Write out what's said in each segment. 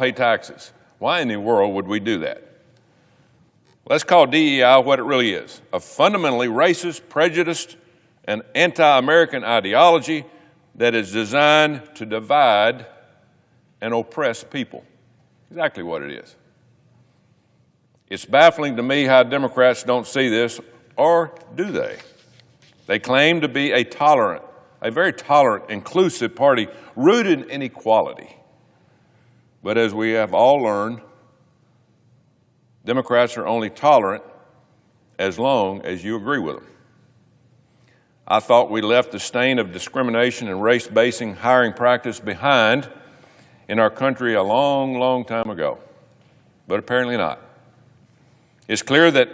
pay taxes. Why in the world would we do that? Let's call DEI what it really is, a fundamentally racist, prejudiced, and anti-American ideology that is designed to divide and oppress people. Exactly what it is. It's baffling to me how Democrats don't see this, or do they? They claim to be a very tolerant, inclusive party rooted in equality. But as we have all learned, Democrats are only tolerant as long as you agree with them. I thought we left the stain of discrimination and race-basing hiring practice behind in our country a long, long time ago, but apparently not. It's clear that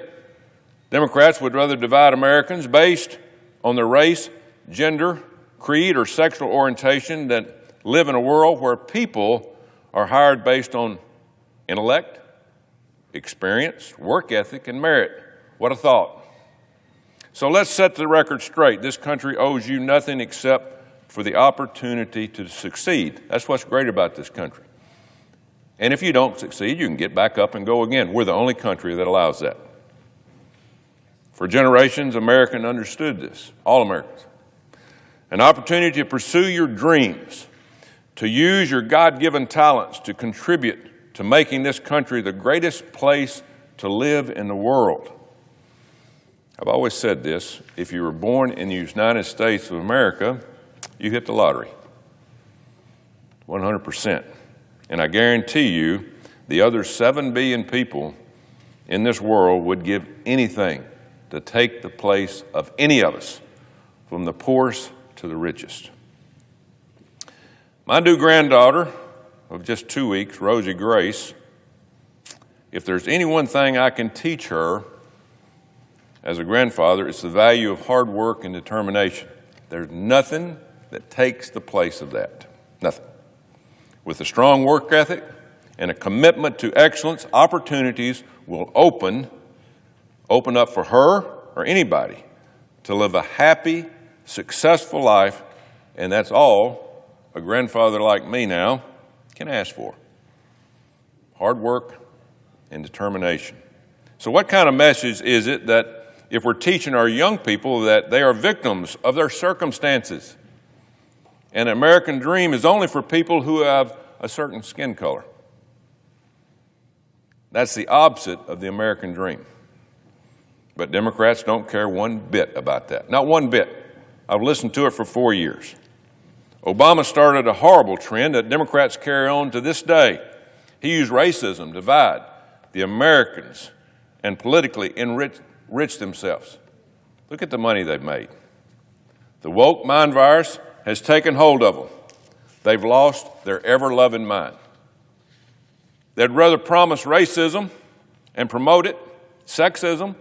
Democrats would rather divide Americans based on their race, gender, creed, or sexual orientation than live in a world where people are hired based on intellect, experience, work ethic, and merit. What a thought. So let's set the record straight. This country owes you nothing except for the opportunity to succeed. That's what's great about this country. And if you don't succeed, you can get back up and go again. We're the only country that allows that. For generations, Americans understood this, all Americans. An opportunity to pursue your dreams, to use your God-given talents to contribute to making this country the greatest place to live in the world. I've always said this: if you were born in the United States of America, you hit the lottery, 100%. And I guarantee you, the other 7 billion people in this world would give anything to take the place of any of us, from the poorest to the richest. My new granddaughter of just 2 weeks, Rosie Grace, if there's any one thing I can teach her as a grandfather, it's the value of hard work and determination. There's nothing that takes the place of that. Nothing. With a strong work ethic and a commitment to excellence, opportunities will open up for her or anybody to live a happy, successful life, and that's all a grandfather like me now can ask for. Hard work and determination. So what kind of message is it that if we're teaching our young people that they are victims of their circumstances, and the American dream is only for people who have a certain skin color? That's the opposite of the American dream. But Democrats don't care one bit about that. Not one bit. I've listened to it for 4 years. Obama started a horrible trend that Democrats carry on to this day. He used racism to divide the Americans and politically enrich themselves. Look at the money they've made. The woke mind virus has taken hold of them. They've lost their ever-loving mind. They'd rather promise racism and promote it, sexism,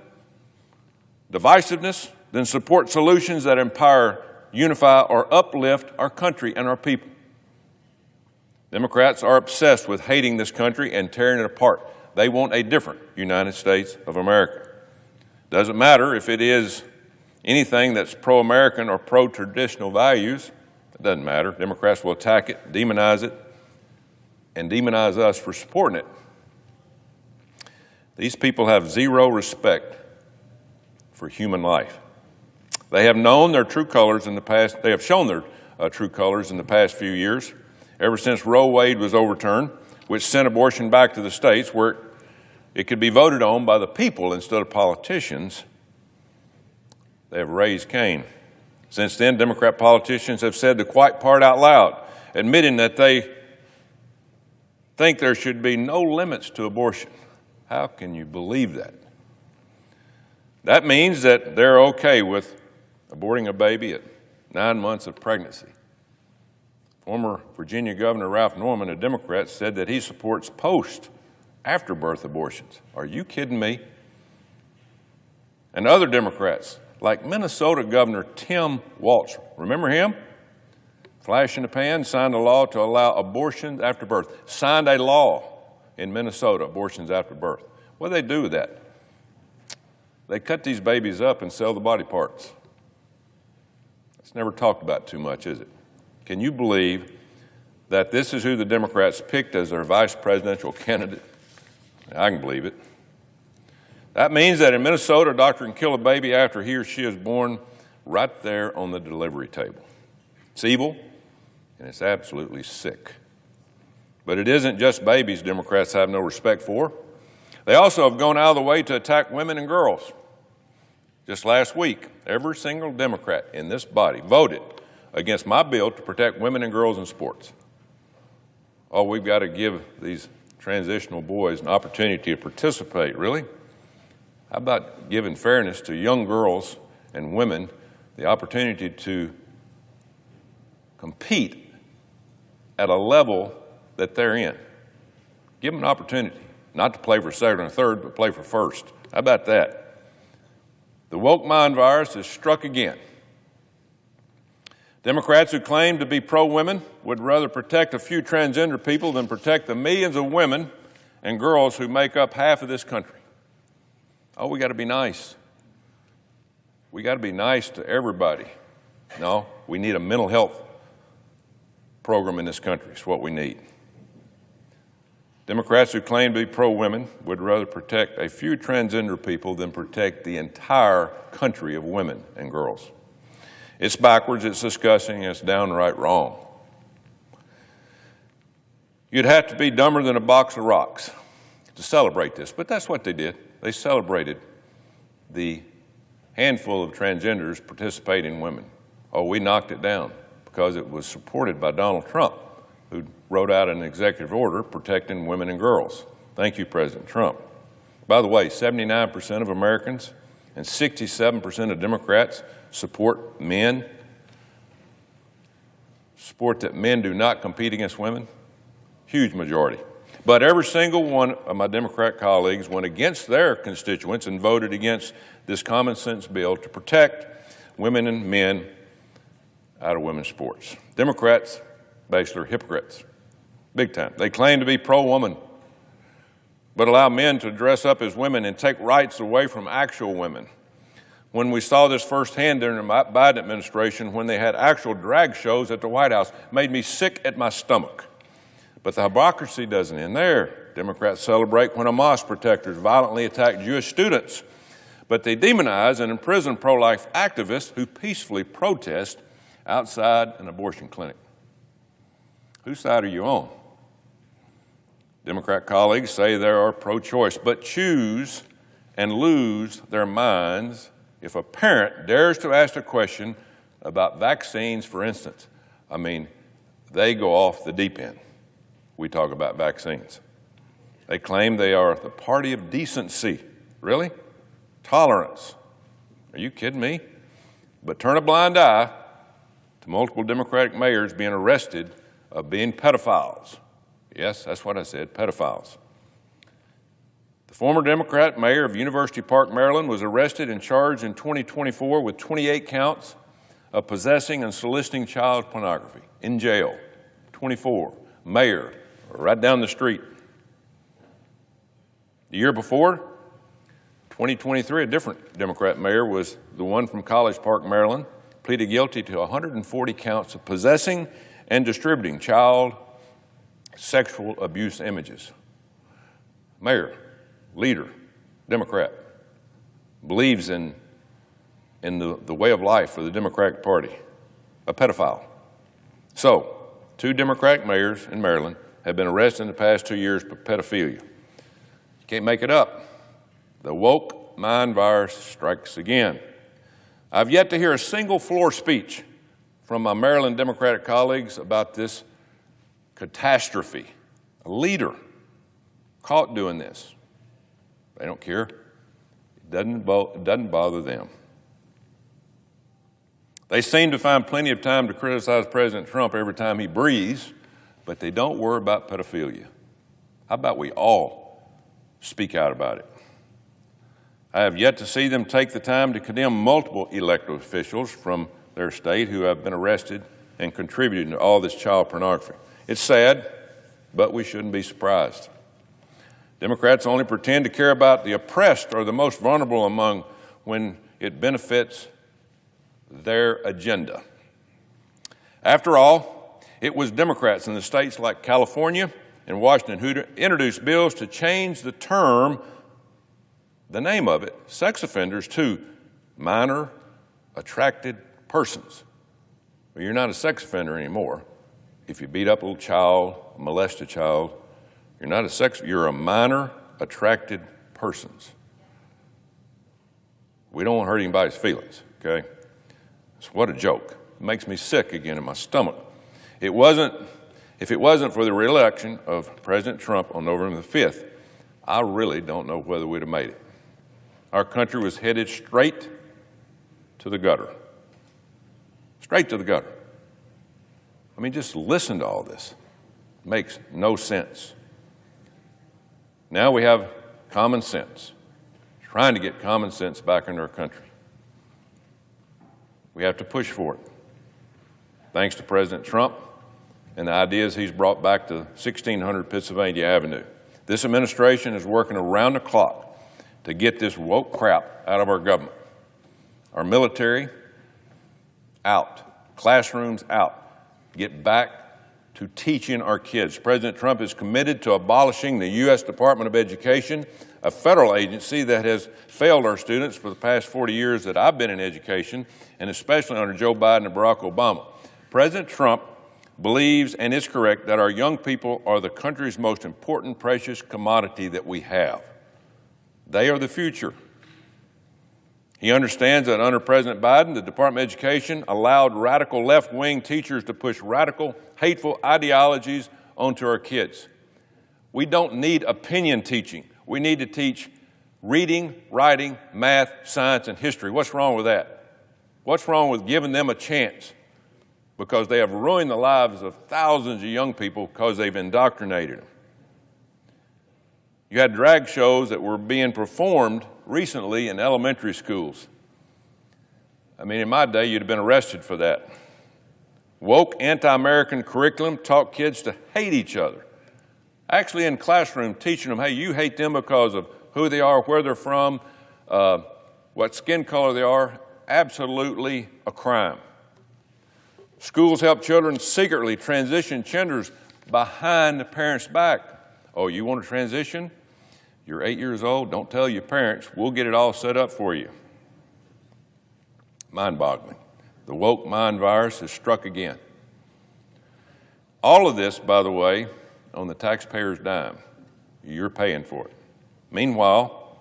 divisiveness, than support solutions that empower, unify, or uplift our country and our people. Democrats are obsessed with hating this country and tearing it apart. They want a different United States of America. Doesn't matter if it is anything that's pro-American or pro-traditional values. It doesn't matter. Democrats will attack it, demonize it, and demonize us for supporting it. These people have zero respect for human life. They have known their true colors in the past. They have shown their true colors in the past few years, ever since Roe Wade was overturned, which sent abortion back to the states where it could be voted on by the people instead of politicians. They have raised Cain. Since then, Democrat politicians have said the quiet part out loud, admitting that they think there should be no limits to abortion. How can you believe that? That means that they're okay with aborting a baby at 9 months of pregnancy. Former Virginia Governor Ralph Norman, a Democrat, said that he supports post-afterbirth abortions. Are you kidding me? And other Democrats, like Minnesota Governor Tim Walz, remember him? Flash in the pan, signed a law to allow abortions after birth. Signed a law in Minnesota, abortions after birth. What do they do with that? They cut these babies up and sell the body parts. It's never talked about too much, is it? Can you believe that this is who the Democrats picked as their vice presidential candidate? I can believe it. That means that in Minnesota, a doctor can kill a baby after he or she is born right there on the delivery table. It's evil, and it's absolutely sick. But it isn't just babies Democrats have no respect for. They also have gone out of the way to attack women and girls. Just last week, every single Democrat in this body voted against my bill to protect women and girls in sports. Oh, we've got to give these transitional boys an opportunity to participate, really? How about giving fairness to young girls and women the opportunity to compete at a level that they're in? Give them an opportunity, not to play for second or third, but play for first. How about that? The woke mind virus has struck again. Democrats who claim to be pro-women would rather protect a few transgender people than protect the millions of women and girls who make up half of this country. Oh, we got to be nice. We got to be nice to everybody. No, we need a mental health program in this country. It's what we need. Democrats who claim to be pro-women would rather protect a few transgender people than protect the entire country of women and girls. It's backwards, it's disgusting, it's downright wrong. You'd have to be dumber than a box of rocks to celebrate this, but that's what they did. They celebrated the handful of transgenders participating women. Oh, we knocked it down because it was supported by Donald Trump, who wrote out an executive order protecting women and girls. Thank you, President Trump. By the way, 79% of Americans and 67% of Democrats support that men do not compete against women. Huge majority. But every single one of my Democrat colleagues went against their constituents and voted against this common sense bill to protect women and men out of women's sports. Democrats, basically, are hypocrites, big time. They claim to be pro-woman, but allow men to dress up as women and take rights away from actual women. When we saw this firsthand during the Biden administration, when they had actual drag shows at the White House, made me sick at my stomach. But the hypocrisy doesn't end there. Democrats celebrate when Hamas protectors violently attack Jewish students, but they demonize and imprison pro-life activists who peacefully protest outside an abortion clinic. Whose side are you on? Democrat colleagues say they are pro-choice, but choose and lose their minds if a parent dares to ask a question about vaccines, for instance. I mean, they go off the deep end. We talk about vaccines. They claim they are the party of decency. Really? Tolerance. Are you kidding me? But turn a blind eye to multiple Democratic mayors being arrested of being pedophiles. Yes, that's what I said, pedophiles. The former Democrat mayor of University Park, Maryland, was arrested and charged in 2024 with 28 counts of possessing and soliciting child pornography. In jail, 24. Mayor, right down the street. The year before, 2023, a different Democrat mayor was the one from College Park, Maryland, pleaded guilty to 140 counts of possessing and distributing child sexual abuse images. Mayor, leader, Democrat, believes in the way of life for the Democratic Party, a pedophile. So, 2 Democratic mayors in Maryland have been arrested in the past 2 years for pedophilia. You can't make it up. The woke mind virus strikes again. I've yet to hear a single floor speech from my Maryland Democratic colleagues about this catastrophe. A leader caught doing this. They don't care. It doesn't bother them. They seem to find plenty of time to criticize President Trump every time he breathes, but they don't worry about pedophilia. How about we all speak out about it? I have yet to see them take the time to condemn multiple elected officials from their state who have been arrested and contributed to all this child pornography. It's sad, but we shouldn't be surprised. Democrats only pretend to care about the oppressed or the most vulnerable among when it benefits their agenda. After all, It was Democrats in the states like California and Washington who introduced bills to change the term, the name of it, sex offenders, to minor attracted persons. Well, you're not a sex offender anymore. If you beat up a little child, molest a child, you're a minor attracted persons. We don't want to hurt anybody's feelings, okay? So what a joke. It makes me sick again in my stomach. If it wasn't for the re-election of President Trump on November the 5th, I really don't know whether we'd have made it. Our country was headed straight to the gutter. Straight to the gutter. I mean, just listen to all this. It makes no sense. Now we have common sense, trying to get common sense back into our country. We have to push for it. Thanks to President Trump and the ideas he's brought back to 1600 Pennsylvania Avenue. This administration is working around the clock to get this woke crap out of our government. Our military, out. Classrooms, out. Get back to teaching our kids. President Trump is committed to abolishing the U.S. Department of Education, a federal agency that has failed our students for the past 40 years that I've been in education, and especially under Joe Biden and Barack Obama. President Trump believes, and is correct, that our young people are the country's most important, precious commodity that we have. They are the future. He understands that under President Biden, the Department of Education allowed radical left-wing teachers to push radical, hateful ideologies onto our kids. We don't need opinion teaching. We need to teach reading, writing, math, science, and history. What's wrong with that? What's wrong with giving them a chance? Because they have ruined the lives of thousands of young people because they've indoctrinated them. You had drag shows that were being performed recently in elementary schools. I mean, in my day, you'd have been arrested for that. Woke anti-American curriculum taught kids to hate each other. Actually in classroom, teaching them, hey, you hate them because of who they are, where they're from, what skin color they are, absolutely a crime. Schools help children secretly transition genders behind the parents' back. Oh, you want to transition? You're 8 years old, don't tell your parents. We'll get it all set up for you. Mind-boggling. The woke mind virus has struck again. All of this, by the way, on the taxpayer's dime. You're paying for it. Meanwhile,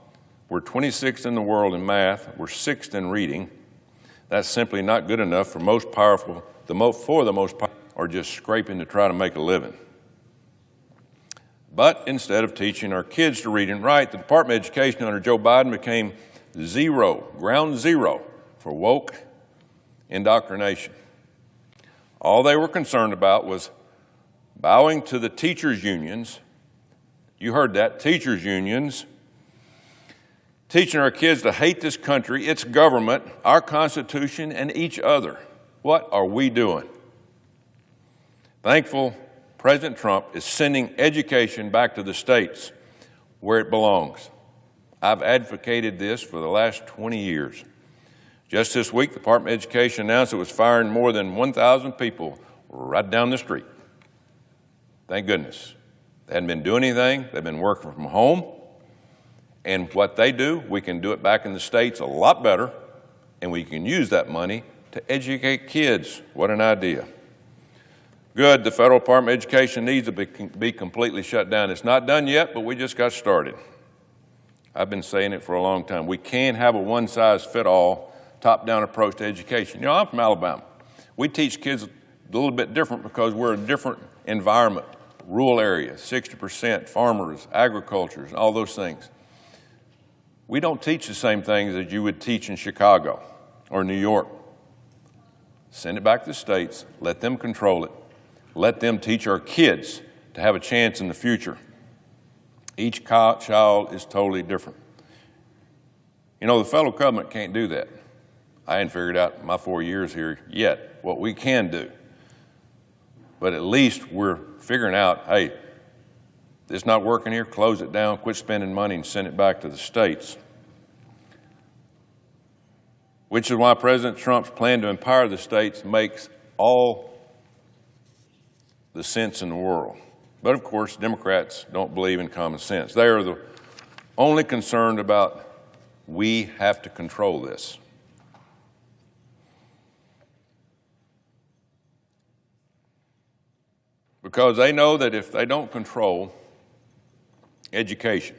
we're 26th in the world in math. We're 6th in reading. That's simply not good enough for the most powerful are just scraping to try to make a living. But instead of teaching our kids to read and write, the Department of Education under Joe Biden became ground zero for woke indoctrination. All they were concerned about was bowing to the teachers' unions. You heard that, teachers' unions. Teaching our kids to hate this country, its government, our Constitution, and each other. What are we doing? Thankful President Trump is sending education back to the states where it belongs. I've advocated this for the last 20 years. Just this week, the Department of Education announced it was firing more than 1,000 people right down the street. Thank goodness. They hadn't been doing anything. They've been working from home. And what they do, we can do it back in the states a lot better, and we can use that money to educate kids. What an idea. Good, the federal Department of Education needs to be completely shut down. It's not done yet, but we just got started. I've been saying it for a long time. We can't have a one-size-fit-all, top-down approach to education. You know, I'm from Alabama. We teach kids a little bit different because we're a different environment. Rural areas, 60%, farmers, agriculture, all those things. We don't teach the same things as you would teach in Chicago or New York. Send it back to the states, let them control it. Let them teach our kids to have a chance in the future. Each child is totally different. You know, the federal government can't do that. I hadn't figured out in my 4 years here yet what we can do. But at least we're figuring out, hey, it's not working here, close it down, quit spending money and send it back to the states. Which is why President Trump's plan to empower the states makes all the sense in the world. But of course, Democrats don't believe in common sense. They are the only concerned about we have to control this. Because they know that if they don't control education,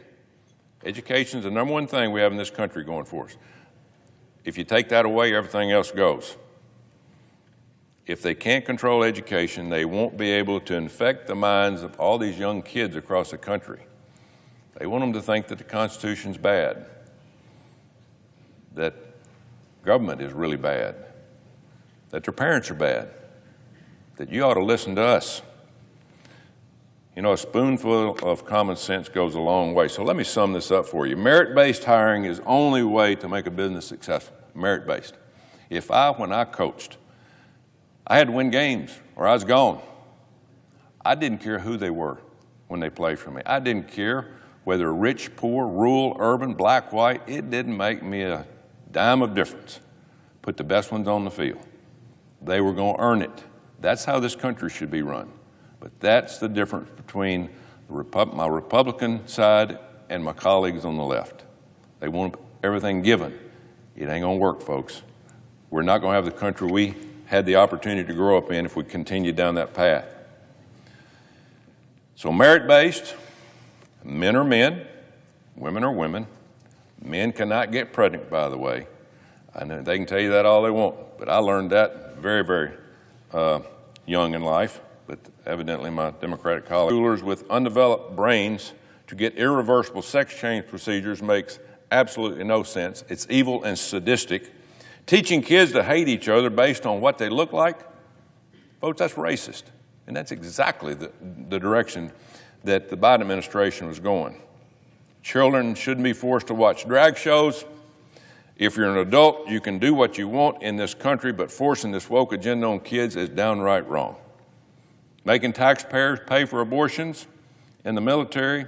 education is the number one thing we have in this country going for us. If you take that away, everything else goes. If they can't control education, they won't be able to infect the minds of all these young kids across the country. They want them to think that the Constitution's bad, that government is really bad, that their parents are bad, that you ought to listen to us. You know, a spoonful of common sense goes a long way. So let me sum this up for you. Merit-based hiring is the only way to make a business successful, merit-based. When I coached, I had to win games or I was gone. I didn't care who they were when they played for me. I didn't care whether rich, poor, rural, urban, black, white. It didn't make me a dime of difference. Put the best ones on the field. They were going to earn it. That's how this country should be run. But that's the difference between my Republican side and my colleagues on the left. They want everything given. It ain't going to work, folks. We're not going to have the country we had the opportunity to grow up in if we continue down that path. So merit-based, men are men, women are women. Men cannot get pregnant, by the way. I know they can tell you that all they want, but I learned that very, very young in life. But evidently my Democratic colleagues, schoolers with undeveloped brains to get irreversible sex change procedures makes absolutely no sense. It's evil and sadistic. Teaching kids to hate each other based on what they look like, folks, that's racist. And that's exactly the direction that the Biden administration was going. Children shouldn't be forced to watch drag shows. If you're an adult, you can do what you want in this country, but forcing this woke agenda on kids is downright wrong. Making taxpayers pay for abortions in the military,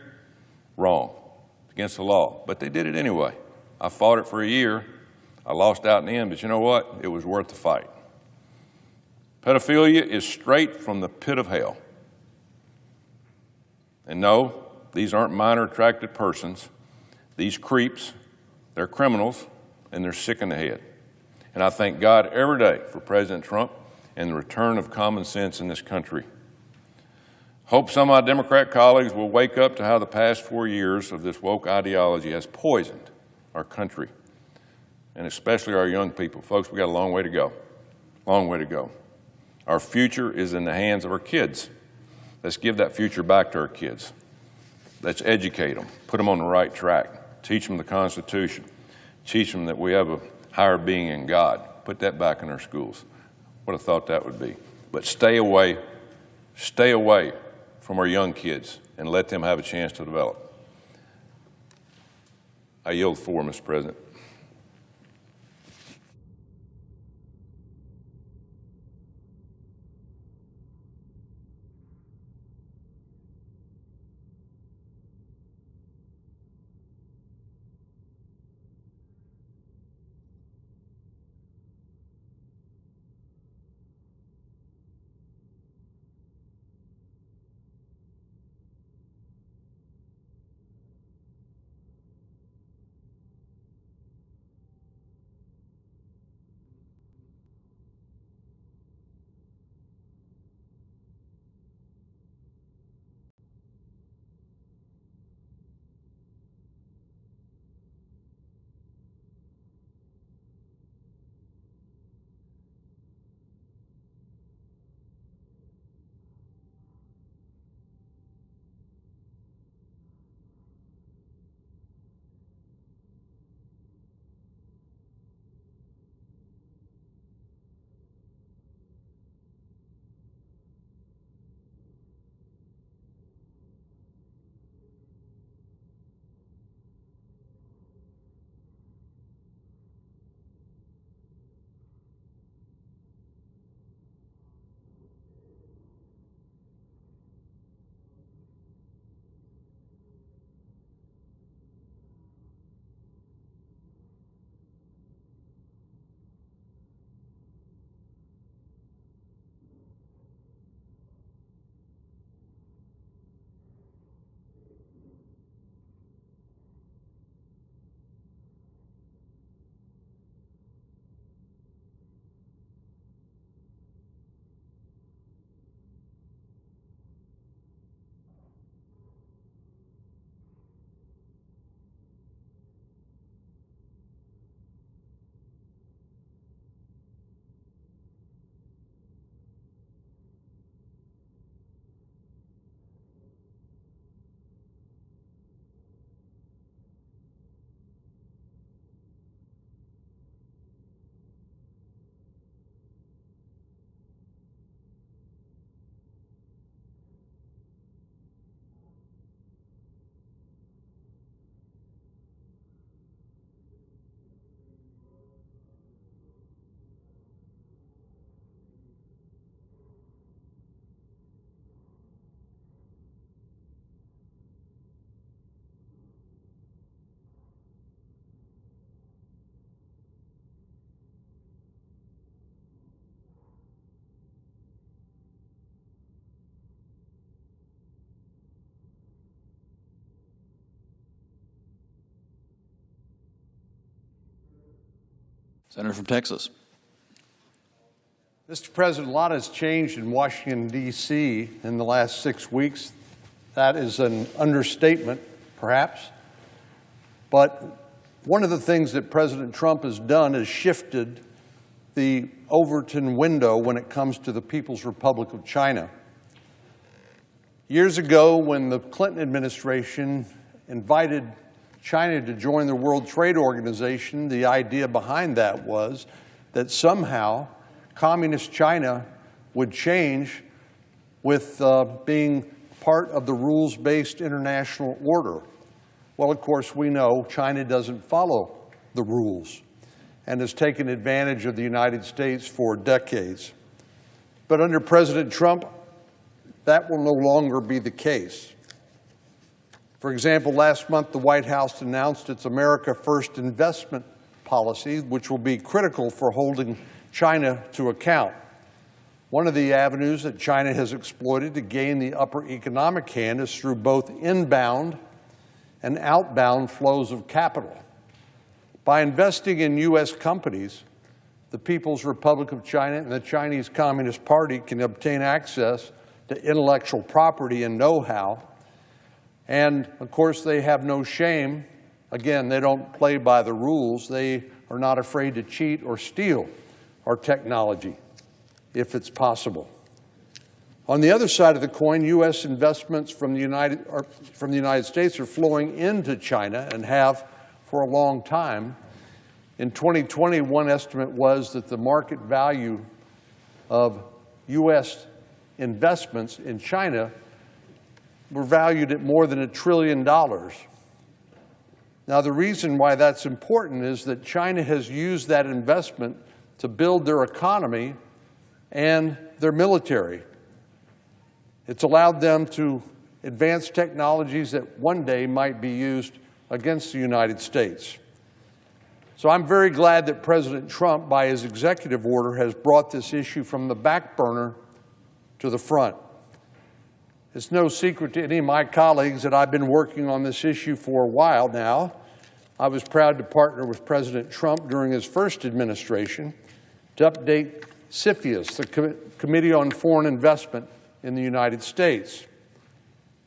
wrong. It's against the law. But they did it anyway. I fought it for a year. I lost out in the end, but you know what? It was worth the fight. Pedophilia is straight from the pit of hell. And no, these aren't minor attracted persons. These creeps, they're criminals, and they're sick in the head. And I thank God every day for President Trump and the return of common sense in this country. Hope some of my Democrat colleagues will wake up to how the past 4 years of this woke ideology has poisoned our country, and especially our young people. Folks, we got a long way to go, long way to go. Our future is in the hands of our kids. Let's give that future back to our kids. Let's educate them, put them on the right track, teach them the Constitution, teach them that we have a higher being in God. Put that back in our schools. What a thought that would be. But stay away from our young kids and let them have a chance to develop. I yield the floor, Mr. President. Senator from Texas. Mr. President, a lot has changed in Washington, D.C. in the last 6 weeks. That is an understatement, perhaps. But one of the things that President Trump has done is shifted the Overton window when it comes to the People's Republic of China. Years ago, when the Clinton administration invited China to join the World Trade Organization, the idea behind that was that somehow Communist China would change with being part of the rules-based international order. Well, of course, we know China doesn't follow the rules and has taken advantage of the United States for decades. But under President Trump, that will no longer be the case. For example, last month, the White House announced its America First investment policy, which will be critical for holding China to account. One of the avenues that China has exploited to gain the upper economic hand is through both inbound and outbound flows of capital. By investing in U.S. companies, the People's Republic of China and the Chinese Communist Party can obtain access to intellectual property and know-how. And, of course, they have no shame. Again, they don't play by the rules. They are not afraid to cheat or steal our technology, if it's possible. On the other side of the coin, U.S. investments from the United States are flowing into China and have for a long time. In 2020, one estimate was that the market value of U.S. investments in China were valued at more than $1 trillion. Now, the reason why that's important is that China has used that investment to build their economy and their military. It's allowed them to advance technologies that one day might be used against the United States. So I'm very glad that President Trump, by his executive order, has brought this issue from the back burner to the front. It's no secret to any of my colleagues that I've been working on this issue for a while now. I was proud to partner with President Trump during his first administration to update CFIUS, the Committee on Foreign Investment in the United States.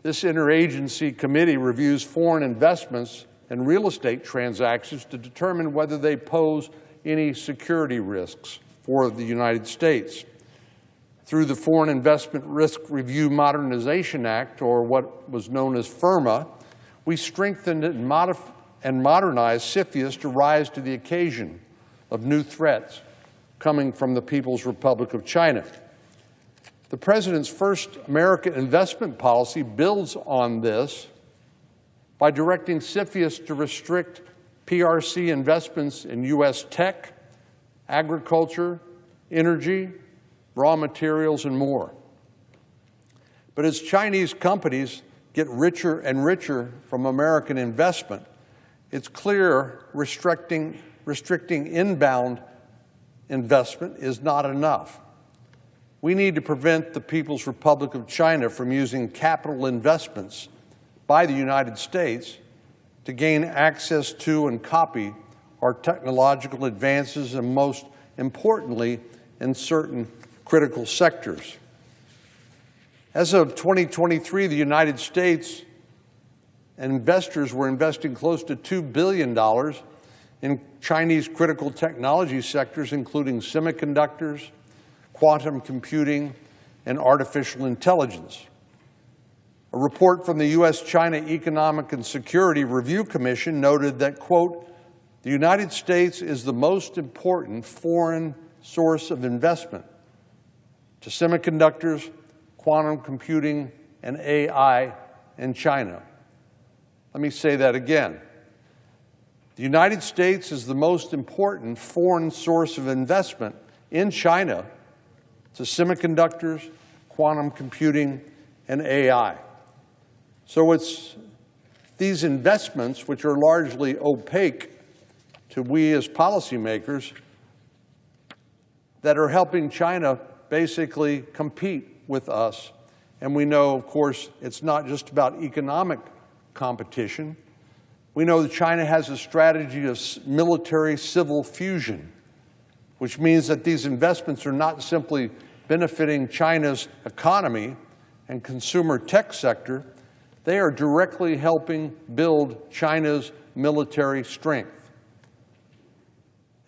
This interagency committee reviews foreign investments and real estate transactions to determine whether they pose any security risks for the United States. Through the Foreign Investment Risk Review Modernization Act, or what was known as FIRMA, we strengthened and modernized CFIUS to rise to the occasion of new threats coming from the People's Republic of China. The President's first American investment policy builds on this by directing CFIUS to restrict PRC investments in U.S. tech, agriculture, energy, raw materials, and more. But as Chinese companies get richer and richer from American investment, it's clear restricting inbound investment is not enough. We need to prevent the People's Republic of China from using capital investments by the United States to gain access to and copy our technological advances, and most importantly, in certain critical sectors. As of 2023, the United States and investors were investing close to $2 billion in Chinese critical technology sectors, including semiconductors, quantum computing, and artificial intelligence. A report from the U.S.-China Economic and Security Review Commission noted that, quote, the United States is the most important foreign source of investment to semiconductors, quantum computing, and AI in China. Let me say that again. The United States is the most important foreign source of investment in China to semiconductors, quantum computing, and AI. So it's these investments, which are largely opaque to we as policymakers, that are helping China basically compete with us. And we know, of course, it's not just about economic competition. We know that China has a strategy of military-civil fusion. which means that these investments are not simply benefiting China's economy and consumer tech sector, they are directly helping build China's military strength.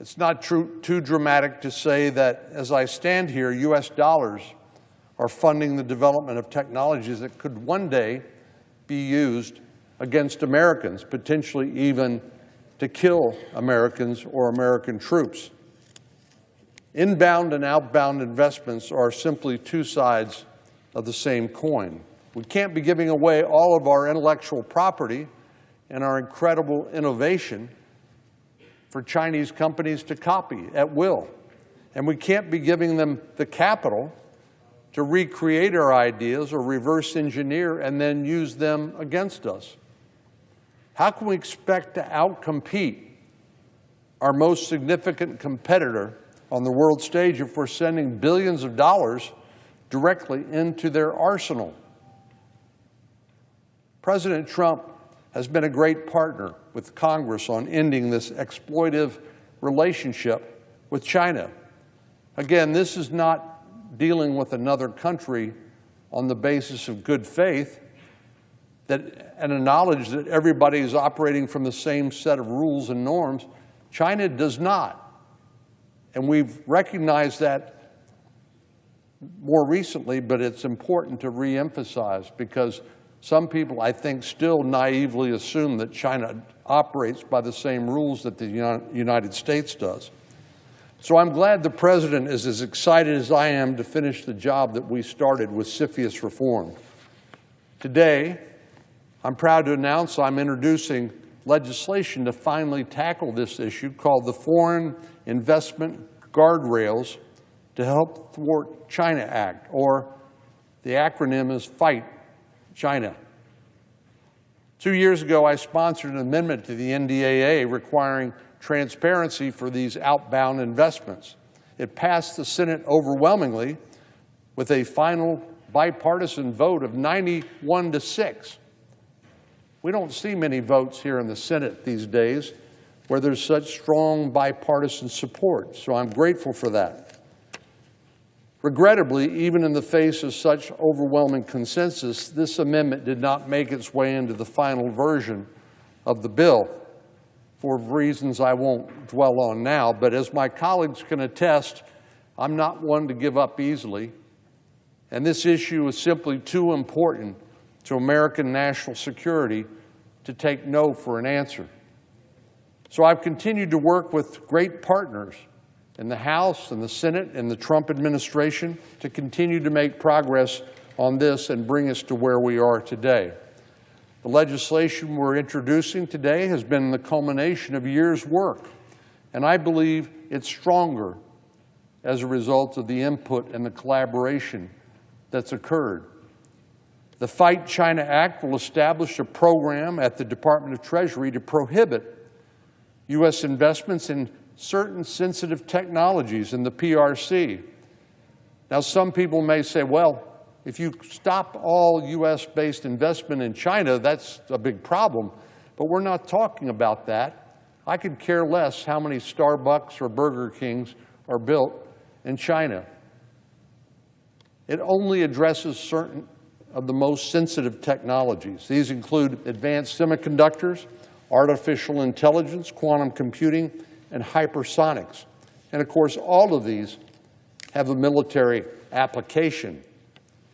It's not too dramatic to say that as I stand here, US dollars are funding the development of technologies that could one day be used against Americans, potentially even to kill Americans or American troops. Inbound and outbound investments are simply two sides of the same coin. We can't be giving away all of our intellectual property and our incredible innovation for Chinese companies to copy at will. And we can't be giving them the capital to recreate our ideas or reverse engineer and then use them against us. How can we expect to outcompete our most significant competitor on the world stage if we're sending billions of dollars directly into their arsenal? President Trump has been a great partner with Congress on ending this exploitive relationship with China. Again, this is not dealing with another country on the basis of good faith and a knowledge that everybody is operating from the same set of rules and norms. China does not. And we've recognized that more recently, but it's important to reemphasize because some people, I think, still naively assume that China operates by the same rules that the United States does. So I'm glad the President is as excited as I am to finish the job that we started with CFIUS reform. Today, I'm proud to announce I'm introducing legislation to finally tackle this issue called the Foreign Investment Guardrails to Help Thwart China Act, or the acronym is FIGHT China. 2 years ago, I sponsored an amendment to the NDAA requiring transparency for these outbound investments. It passed the Senate overwhelmingly with a final bipartisan vote of 91-6. We don't see many votes here in the Senate these days where there's such strong bipartisan support, so I'm grateful for that. Regrettably, even in the face of such overwhelming consensus, this amendment did not make its way into the final version of the bill for reasons I won't dwell on now. But as my colleagues can attest, I'm not one to give up easily, and this issue is simply too important to American national security to take no for an answer. So I've continued to work with great partners in the House and the Senate and the Trump administration to continue to make progress on this and bring us to where we are today. The legislation we're introducing today has been the culmination of years' work, and I believe it's stronger as a result of the input and the collaboration that's occurred. The Fight China Act will establish a program at the Department of Treasury to prohibit U.S. investments in certain sensitive technologies in the PRC. Now, some people may say, well, if you stop all U.S.-based investment in China, that's a big problem. But we're not talking about that. I could care less how many Starbucks or Burger Kings are built in China. It only addresses certain of the most sensitive technologies. These include advanced semiconductors, artificial intelligence, quantum computing, and hypersonics. And of course, all of these have a military application.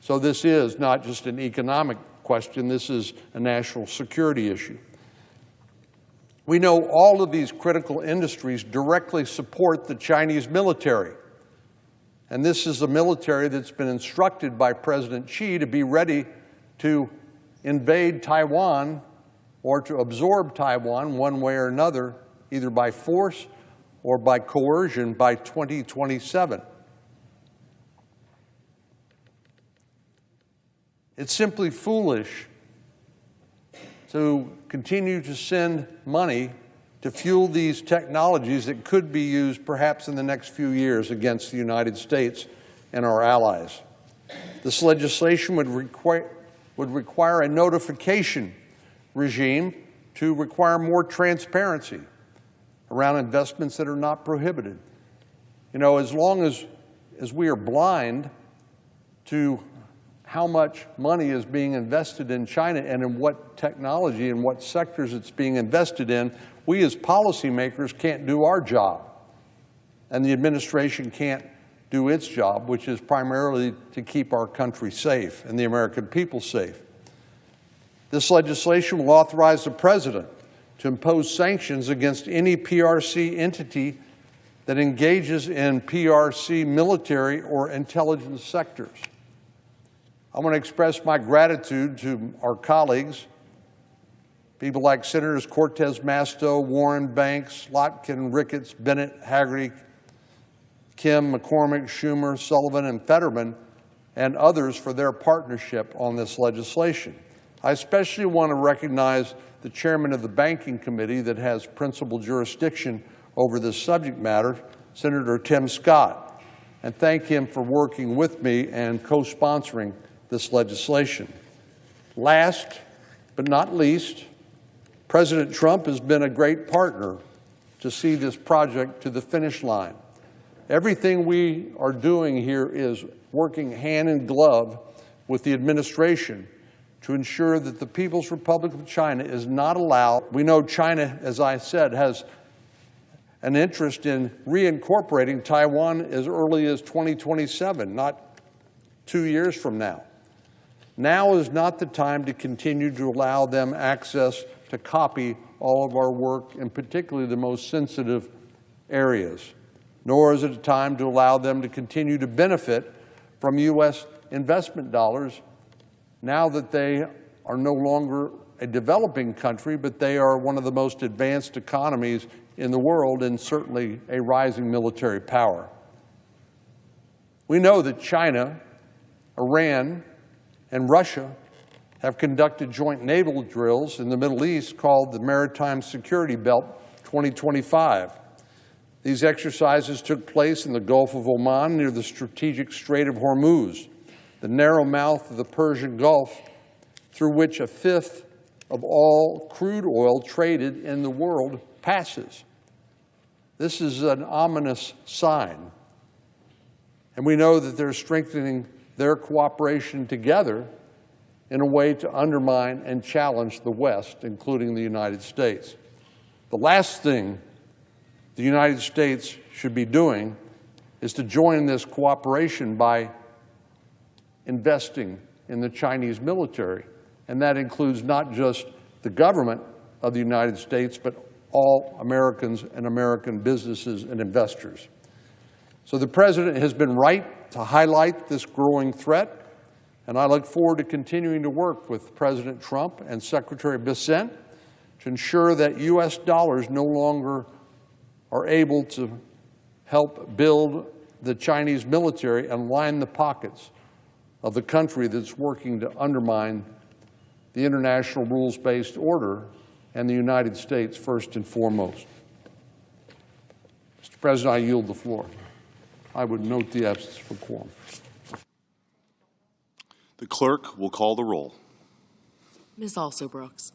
So this is not just an economic question, this is a national security issue. We know all of these critical industries directly support the Chinese military. And this is a military that's been instructed by President Xi to be ready to invade Taiwan or to absorb Taiwan one way or another, either by force or by coercion by 2027. It's simply foolish to continue to send money to fuel these technologies that could be used perhaps in the next few years against the United States and our allies. This legislation would require a notification regime to require more transparency around investments that are not prohibited. You know, as long as we are blind to how much money is being invested in China and in what technology and what sectors it's being invested in, we as policymakers can't do our job. And the administration can't do its job, which is primarily to keep our country safe and the American people safe. This legislation will authorize the President to impose sanctions against any PRC entity that engages in PRC military or intelligence sectors. I want to express my gratitude to our colleagues, people like Senators Cortez Masto, Warren, Banks, Lotkin, Ricketts, Bennett, Hagerty, Kim, McCormick, Schumer, Sullivan, and Fetterman, and others for their partnership on this legislation. I especially want to recognize the chairman of the Banking Committee that has principal jurisdiction over this subject matter, Senator Tim Scott, and thank him for working with me and co-sponsoring this legislation. Last but not least, President Trump has been a great partner to see this project to the finish line. Everything we are doing here is working hand in glove with the administration to ensure that the People's Republic of China is not allowed. We know China, as I said, has an interest in reincorporating Taiwan as early as 2027, not 2 years from now. Now is not the time to continue to allow them access to copy all of our work, and particularly the most sensitive areas. Nor is it a time to allow them to continue to benefit from U.S. investment dollars now that they are no longer a developing country, but they are one of the most advanced economies in the world and certainly a rising military power. We know that China, Iran, and Russia have conducted joint naval drills in the Middle East called the Maritime Security Belt 2025. These exercises took place in the Gulf of Oman near the strategic Strait of Hormuz, the narrow mouth of the Persian Gulf, through which a fifth of all crude oil traded in the world passes. This is an ominous sign. And we know that they're strengthening their cooperation together in a way to undermine and challenge the West, including the United States. The last thing the United States should be doing is to join this cooperation by investing in the Chinese military. And that includes not just the government of the United States, but all Americans and American businesses and investors. So the President has been right to highlight this growing threat, and I look forward to continuing to work with President Trump and Secretary Bessent to ensure that U.S. dollars no longer are able to help build the Chinese military and line the pockets of the country that's working to undermine the international rules-based order and the United States first and foremost. Mr. President, I yield the floor. I would note the absence of a quorum. The clerk will call the roll. Ms. Also-Brooks.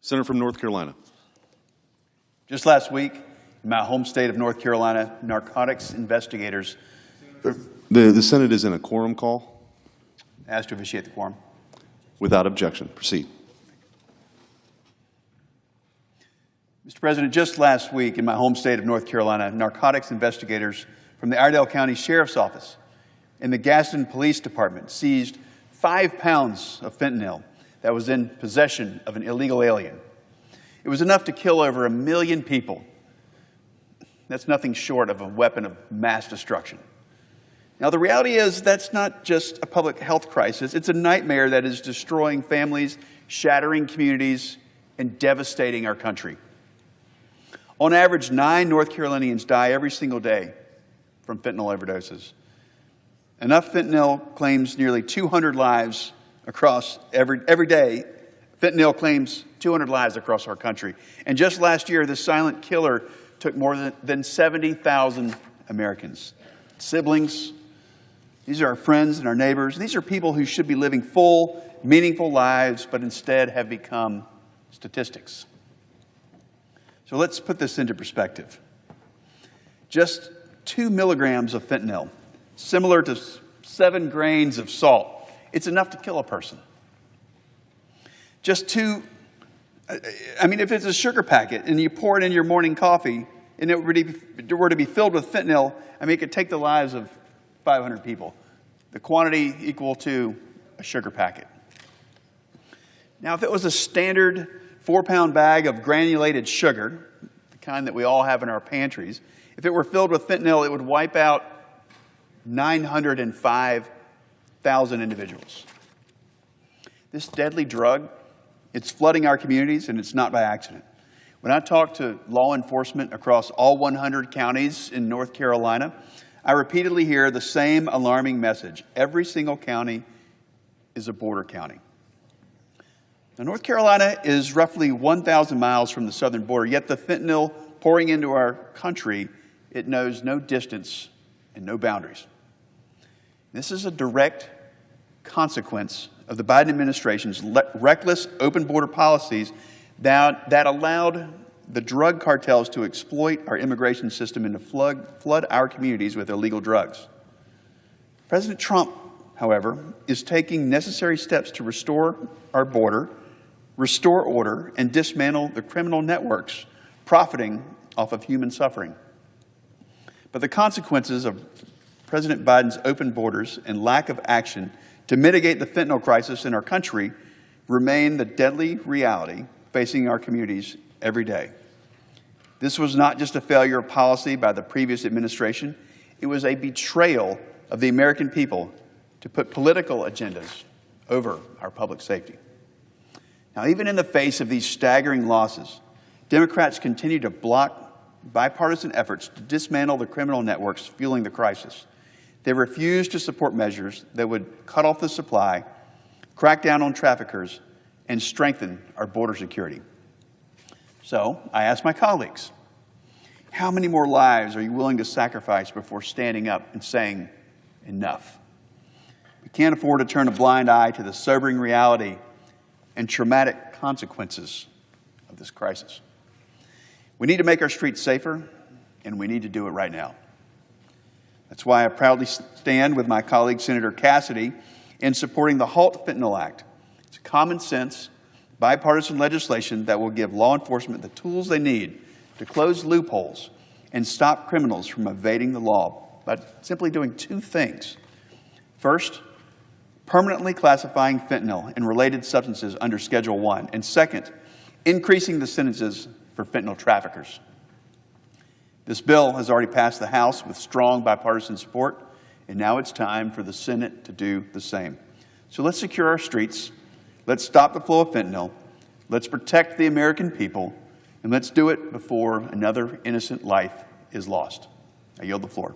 Senator from North Carolina. Just last week, in my home state of North Carolina, narcotics investigators The Senate is in a quorum call. asked to officiate the quorum. Without objection. Proceed. Mr. President, just last week in my home state of North Carolina, narcotics investigators from the Iredell County Sheriff's Office and the Gaston Police Department seized 5 pounds of fentanyl that was in possession of an illegal alien. It was enough to kill over 1 million people. That's nothing short of a weapon of mass destruction. Now, the reality is that's not just a public health crisis. It's a nightmare that is destroying families, shattering communities, and devastating our country. On average, 9 North Carolinians die every single day from fentanyl overdoses. Enough fentanyl claims nearly 200 lives across every day. Fentanyl claims 200 lives across our country. And just last year, this silent killer took more than 70,000 Americans. Siblings, these are our friends and our neighbors. These are people who should be living full, meaningful lives, but instead have become statistics. So let's put this into perspective. Just 2 milligrams of fentanyl, similar to 7 grains of salt, it's enough to kill a person. Just if it's a sugar packet and you pour it in your morning coffee and it were to be filled with fentanyl, it could take the lives of 500 people. The quantity equal to a sugar packet. Now, if it was a standard 4-pound bag of granulated sugar, the kind that we all have in our pantries, if it were filled with fentanyl, it would wipe out 905,000 individuals. This deadly drug, it's flooding our communities, and it's not by accident. When I talk to law enforcement across all 100 counties in North Carolina, I repeatedly hear the same alarming message. Every single county is a border county. Now, North Carolina is roughly 1,000 miles from the southern border, yet the fentanyl pouring into our country, it knows no distance and no boundaries. This is a direct consequence of the Biden administration's reckless open border policies that allowed the drug cartels to exploit our immigration system and to flood our communities with illegal drugs. President Trump, however, is taking necessary steps to restore our border, restore order, and dismantle the criminal networks profiting off of human suffering. But the consequences of President Biden's open borders and lack of action to mitigate the fentanyl crisis in our country remain the deadly reality facing our communities every day. This was not just a failure of policy by the previous administration. It was a betrayal of the American people to put political agendas over our public safety. Now, even in the face of these staggering losses, Democrats continue to block bipartisan efforts to dismantle the criminal networks fueling the crisis. They refuse to support measures that would cut off the supply, crack down on traffickers, and strengthen our border security. So I ask my colleagues, how many more lives are you willing to sacrifice before standing up and saying enough? We can't afford to turn a blind eye to the sobering reality and traumatic consequences of this crisis. We need to make our streets safer, and we need to do it right now. That's why I proudly stand with my colleague, Senator Cassidy, in supporting the Halt Fentanyl Act. It's common sense, bipartisan legislation that will give law enforcement the tools they need to close loopholes and stop criminals from evading the law by simply doing 2 things. First, permanently classifying fentanyl and related substances under Schedule 1. And second, increasing the sentences for fentanyl traffickers. This bill has already passed the House with strong bipartisan support, and now it's time for the Senate to do the same. So let's secure our streets, let's stop the flow of fentanyl, let's protect the American people, and let's do it before another innocent life is lost. I yield the floor.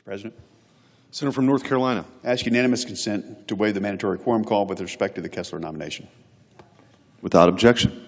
Mr. President, Senator from North Carolina. I ask unanimous consent to waive the mandatory quorum call with respect to the Kessler nomination. Without objection.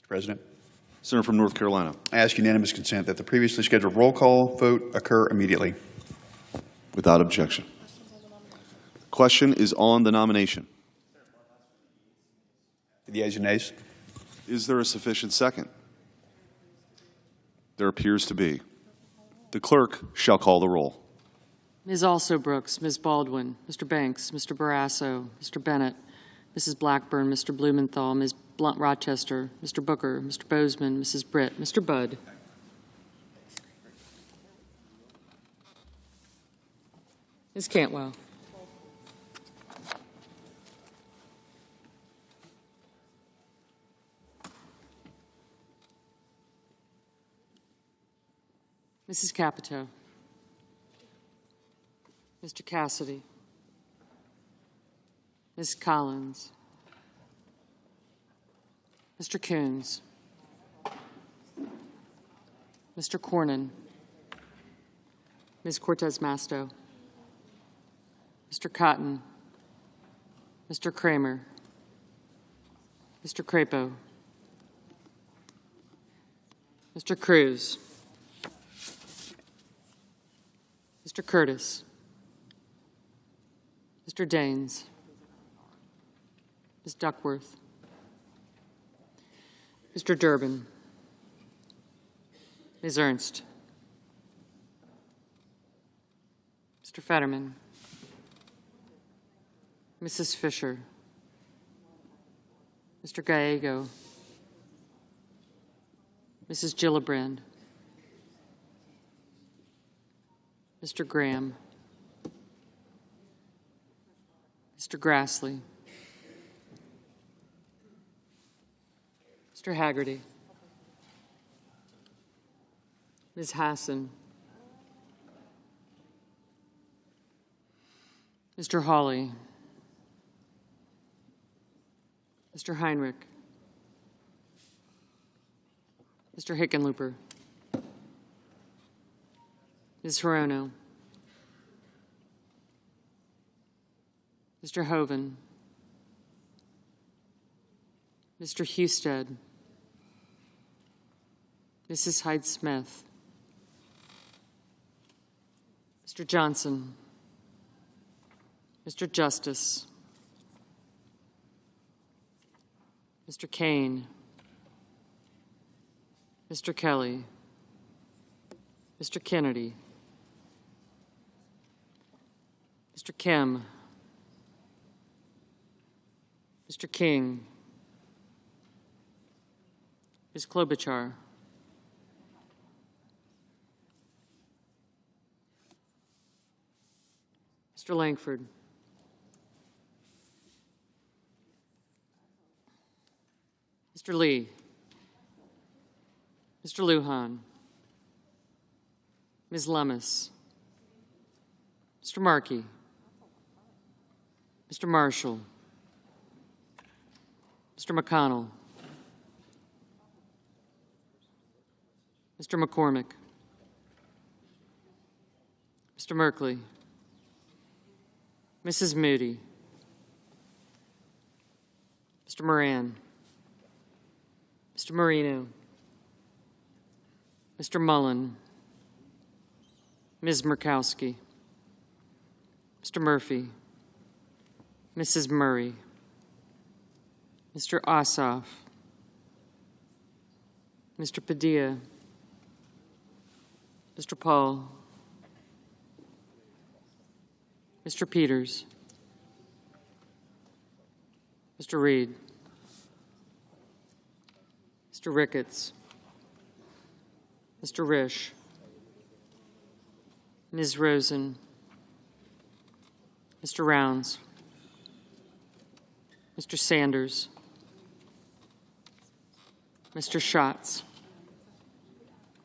President, Senator from North Carolina. I ask unanimous consent that the previously scheduled roll call vote occur immediately. Without objection. The question is on the nomination. The yeas and nays. Is there a sufficient second? There appears to be. The clerk shall call the roll. Ms. Also Brooks, Ms. Baldwin, Mr. Banks, Mr. Barrasso, Mr. Bennett, Mrs. Blackburn, Mr. Blumenthal, Ms. Blunt Rochester, Mr. Booker, Mr. Bozeman, Mrs. Britt, Mr. Budd. Ms. Cantwell. Mrs. Capito. Mr. Cassidy. Ms. Collins. Mr. Coons. Mr. Cornyn. Ms. Cortez Masto. Mr. Cotton. Mr. Kramer. Mr. Crapo. Mr. Cruz. Mr. Curtis. Mr. Daines. Ms. Duckworth. Mr. Durbin. Ms. Ernst. Mr. Fetterman. Mrs. Fisher. Mr. Gallego. Mrs. Gillibrand. Mr. Graham. Mr. Grassley. Mr. Haggerty. Ms. Hassan. Mr. Hawley. Mr. Heinrich. Mr. Hickenlooper. Ms. Hirono. Mr. Hoven. Mr. Husted. Mrs. Hyde-Smith. Mr. Johnson. Mr. Justice. Mr. Kane. Mr. Kelly. Mr. Kennedy. Mr. Kim. Mr. King. Ms. Klobuchar. Mr. Langford. Mr. Lee. Mr. Lujan. Ms. Lummis. Mr. Markey. Mr. Marshall. Mr. McConnell. Mr. McCormick. Mr. Merkley. Mrs. Moody. Mr. Moran. Mr. Marino. Mr. Mullen. Ms. Murkowski. Mr. Murphy. Mrs. Murray. Mr. Ossoff. Mr. Padilla. Mr. Paul. Mr. Peters. Mr. Reed. Mr. Ricketts. Mr. Risch. Ms. Rosen. Mr. Rounds. Mr. Sanders. Mr. Schatz.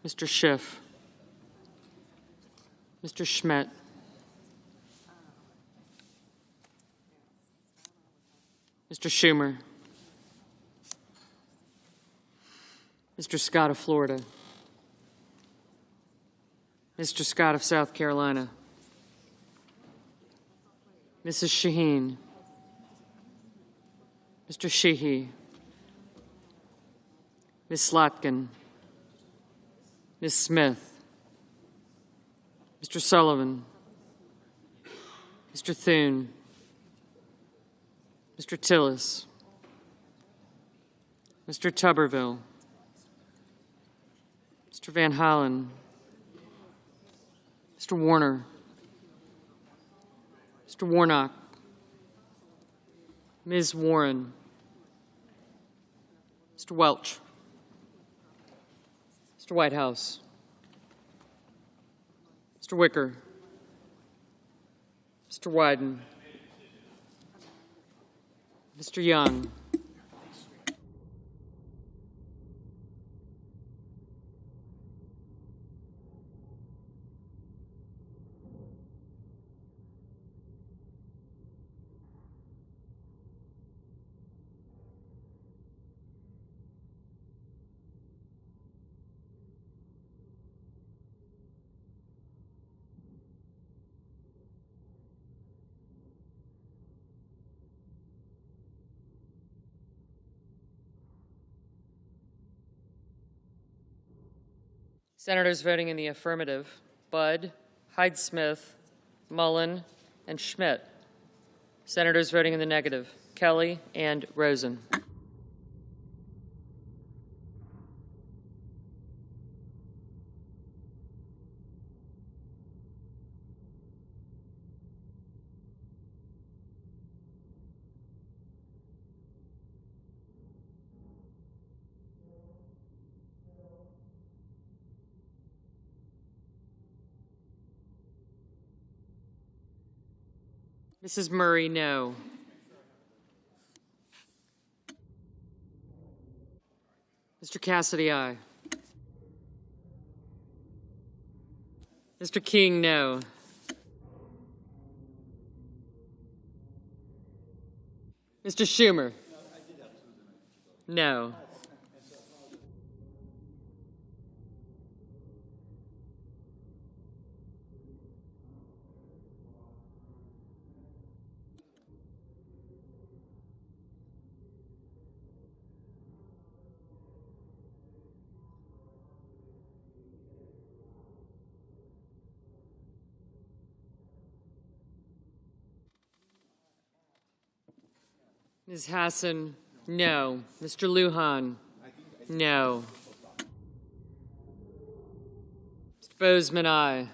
Mr. Schiff. Mr. Schmidt. Mr. Schumer. Mr. Scott of Florida. Mr. Scott of South Carolina. Mrs. Shaheen. Mr. Sheehy. Ms. Slotkin, Ms. Smith, Mr. Sullivan, Mr. Thune, Mr. Tillis, Mr. Tuberville, Mr. Van Hollen, Mr. Warner, Mr. Warnock, Ms. Warren, Mr. Welch, Mr. Whitehouse, Mr. Wicker, Mr. Wyden, Mr. Young, Senators voting in the affirmative: Budd, Hyde-Smith, Mullen, and Schmidt. Senators voting in the negative: Kelly and Rosen. Mrs. Murray, no. Mr. Cassidy, aye. Mr. King, no. Mr. Schumer, no. Ms. Hassan, no. Mr. Lujan, no. Mr. Bozeman, aye.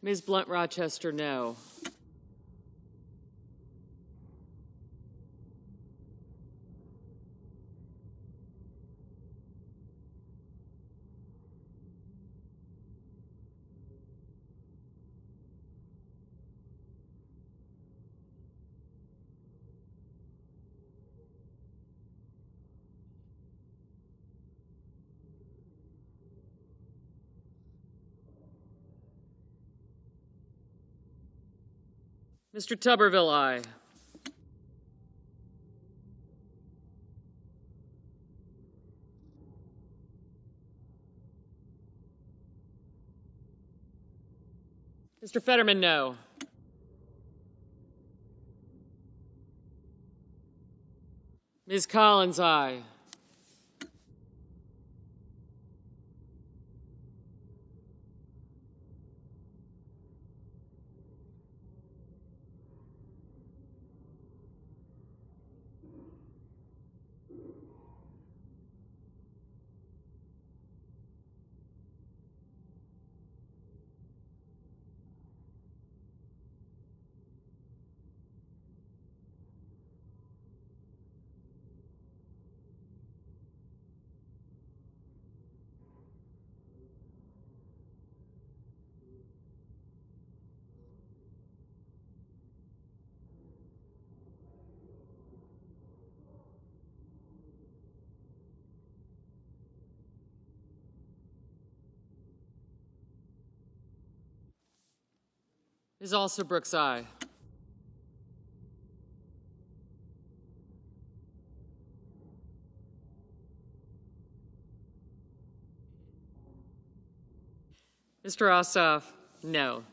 Ms. Blunt Rochester, no. Mr. Tuberville, aye. Mr. Fetterman, no. Ms. Collins, aye. Ms. Alsobrooks, aye. Mr. Ossoff, no.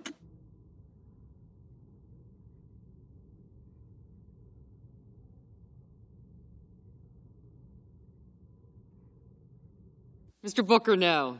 Mr. Booker, no.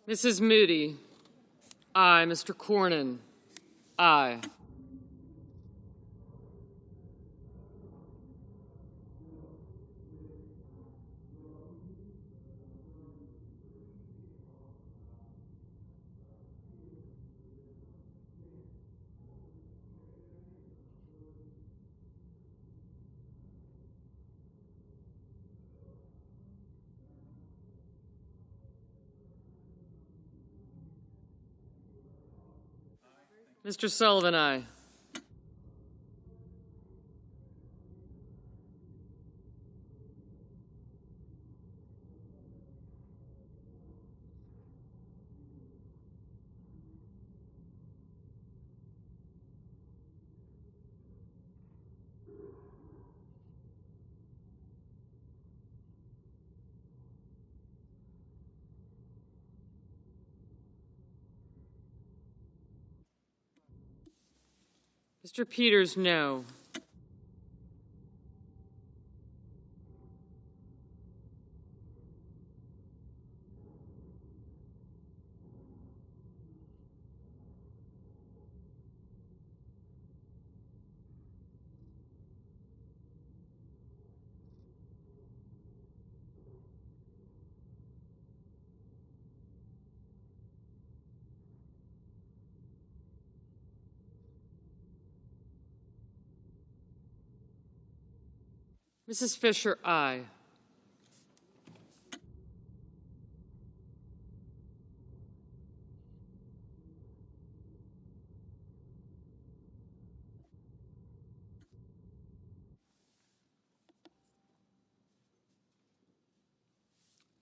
Mrs. Moody, aye. Mr. Cornyn, aye. Mr. Sullivan, aye. Mr. Peters, no. Mrs. Fisher, aye.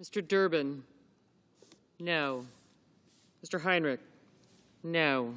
Mr. Durbin, no. Mr. Heinrich, No.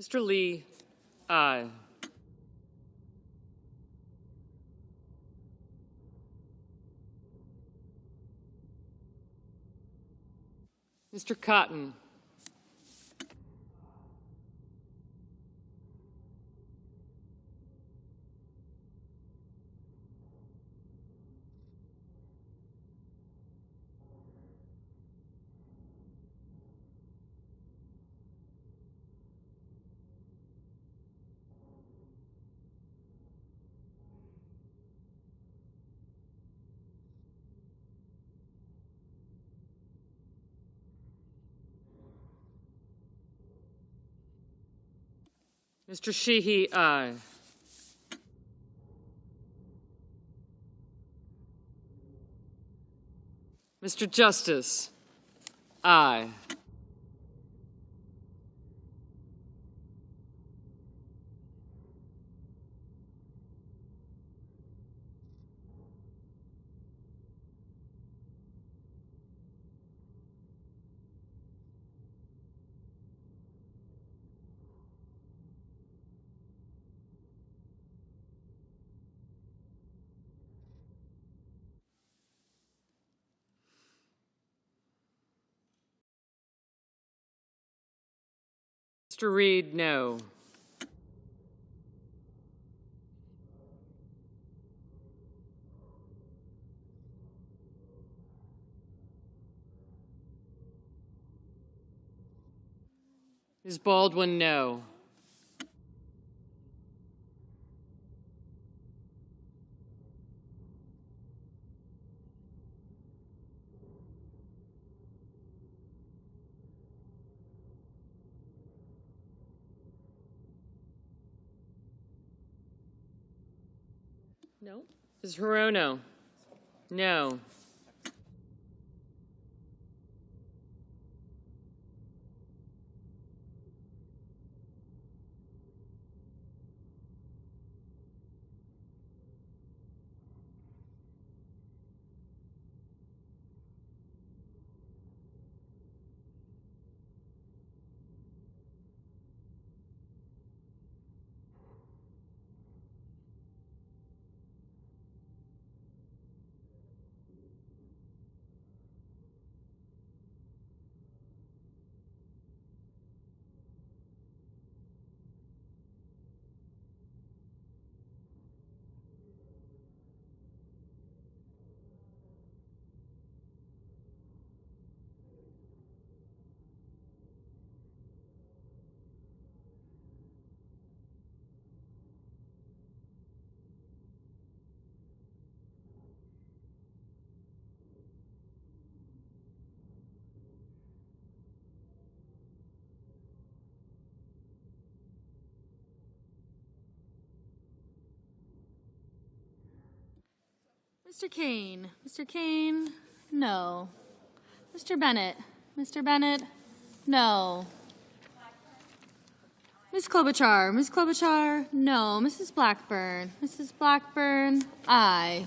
Mr. Lee, aye. Mr. Cotton. Mr. Sheehy, aye. Mr. Justice, aye. Mr. Reed, no. Ms. Baldwin, no. No. Ms. Hirono, no. Mr. Kane. Mr. Kane, no. Mr. Bennett. Mr. Bennett, no. Ms. Klobuchar. Ms. Klobuchar, no. Mrs. Blackburn. Mrs. Blackburn, aye.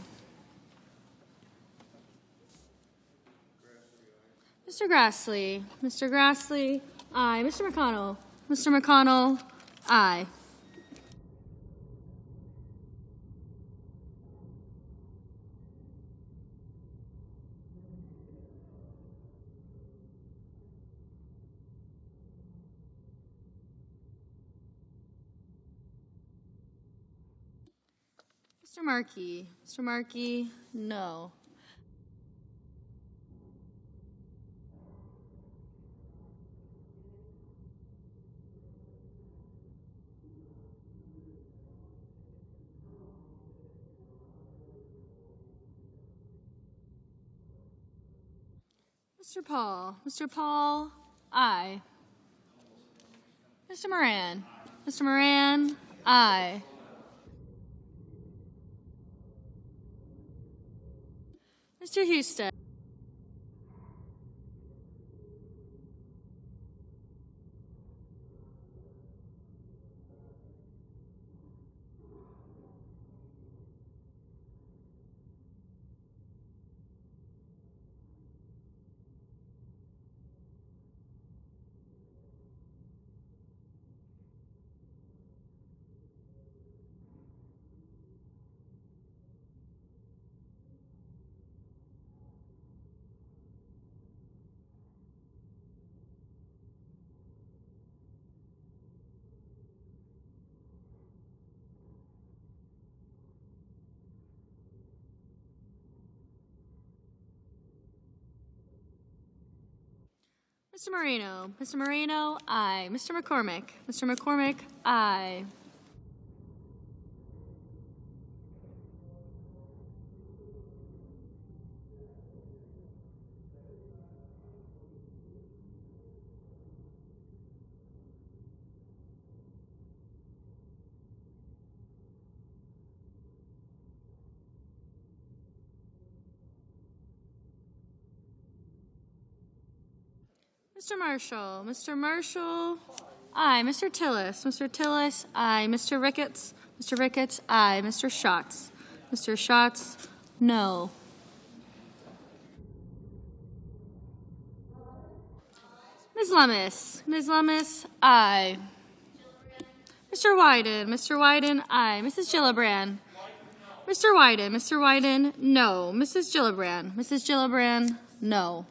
Mr. Grassley. Mr. Grassley, aye. Mr. McConnell. Mr. McConnell, aye. Mr. Markey. Mr. Markey, no. Mr. Paul. Mr. Paul, aye. Mr. Moran. Mr. Moran, aye. Mr. Houston. Mr. Moreno. Mr. Moreno, aye. Mr. McCormick. Mr. McCormick, aye. Mr. Marshall. Mr. Marshall, aye. Mr. Tillis. Mr. Tillis, aye. Mr. Ricketts. Mr. Ricketts, aye. Mr. Schatz. Mr. Schatz, no. Ms. Lummis. Ms. Lummis, aye. Mr. Wyden. Mr. Wyden, aye. Mrs. Gillibrand. Mr. Wyden. Mr. Wyden, no. Mrs. Gillibrand. Mrs. Gillibrand, no.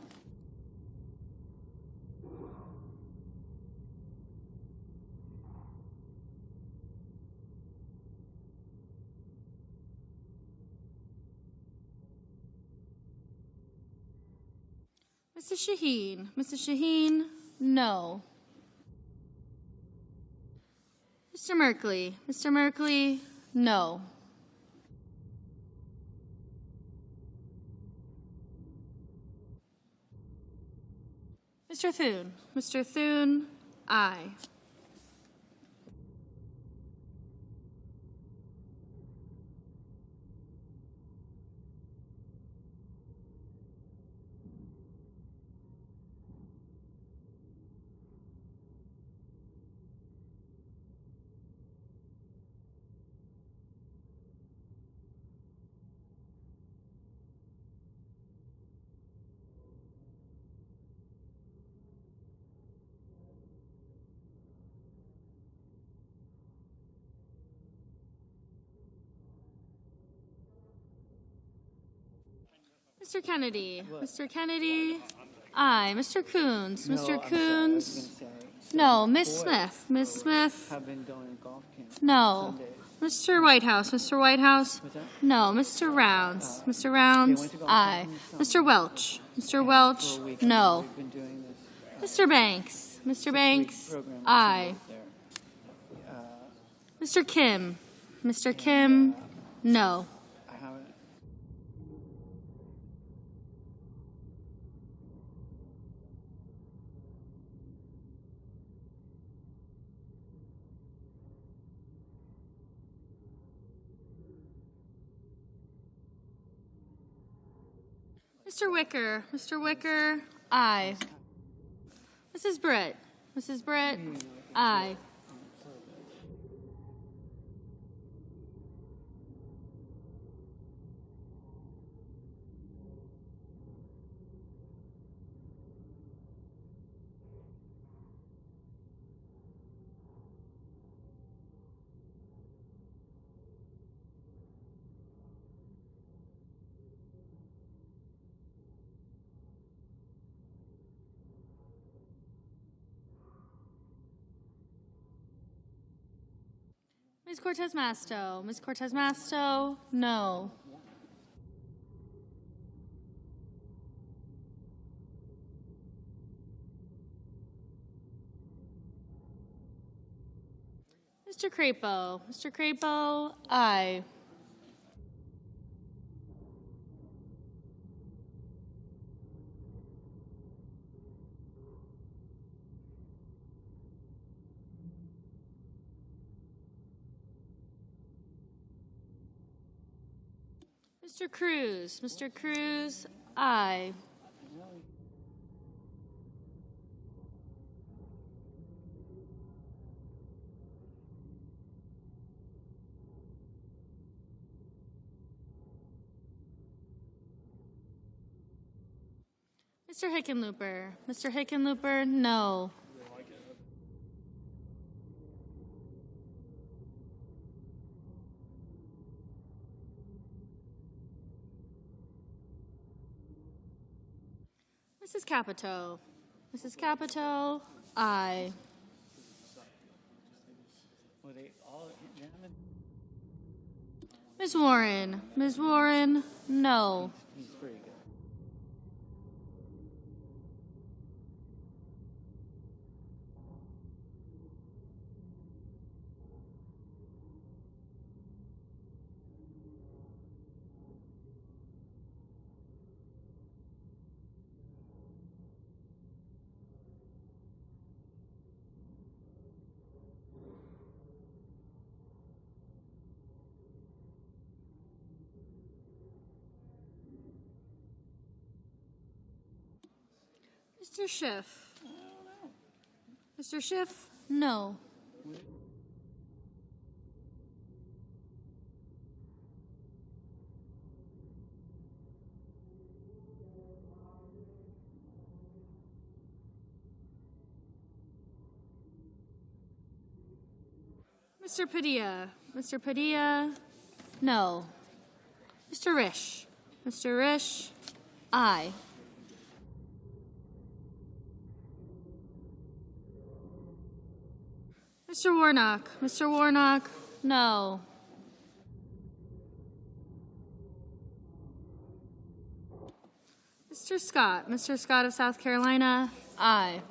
Mrs. Shaheen. Mrs. Shaheen, no. Mr. Merkley. Mr. Merkley, no. Mr. Thune. Mr. Thune, aye. Mr. Kennedy. Mr. Kennedy, aye. Mr. Coons. Mr. Coons, no. Miss Smith. Miss Smith, Have been going golf camp. no. Sundays. Mr. Whitehouse. Mr. Whitehouse, What's that? no. Mr. Rounds. Mr. Rounds, went to golf aye. camp in the Mr. Welch. Mr. Welch, For a week. no. We've been doing this Mr. Banks. Mr. Banks, program. aye. There. Mr. Kim. Mr. Kim, no. I haven't. Mr. Wicker. Mr. Wicker, aye. Mrs. Britt. Mrs. Britt, aye. Ms. Cortez Masto. Ms. Cortez Masto, no. Mr. Crapo. Mr. Crapo, aye. Mr. Cruz. Mr. Cruz, aye. Mr. Hickenlooper. Mr. Hickenlooper, no. Mrs. Capito. Mrs. Capito, aye. Were they all gentlemen? Ms. Warren. Ms. Warren, no. He's pretty good. Mr. Schiff. Mr. Schiff, no. Mr. Padilla. Mr. Padilla, no. Mr. Risch. Mr. Risch, aye. Mr. Warnock. Mr. Warnock, no. Mr. Scott. Mr. Scott of South Carolina, aye.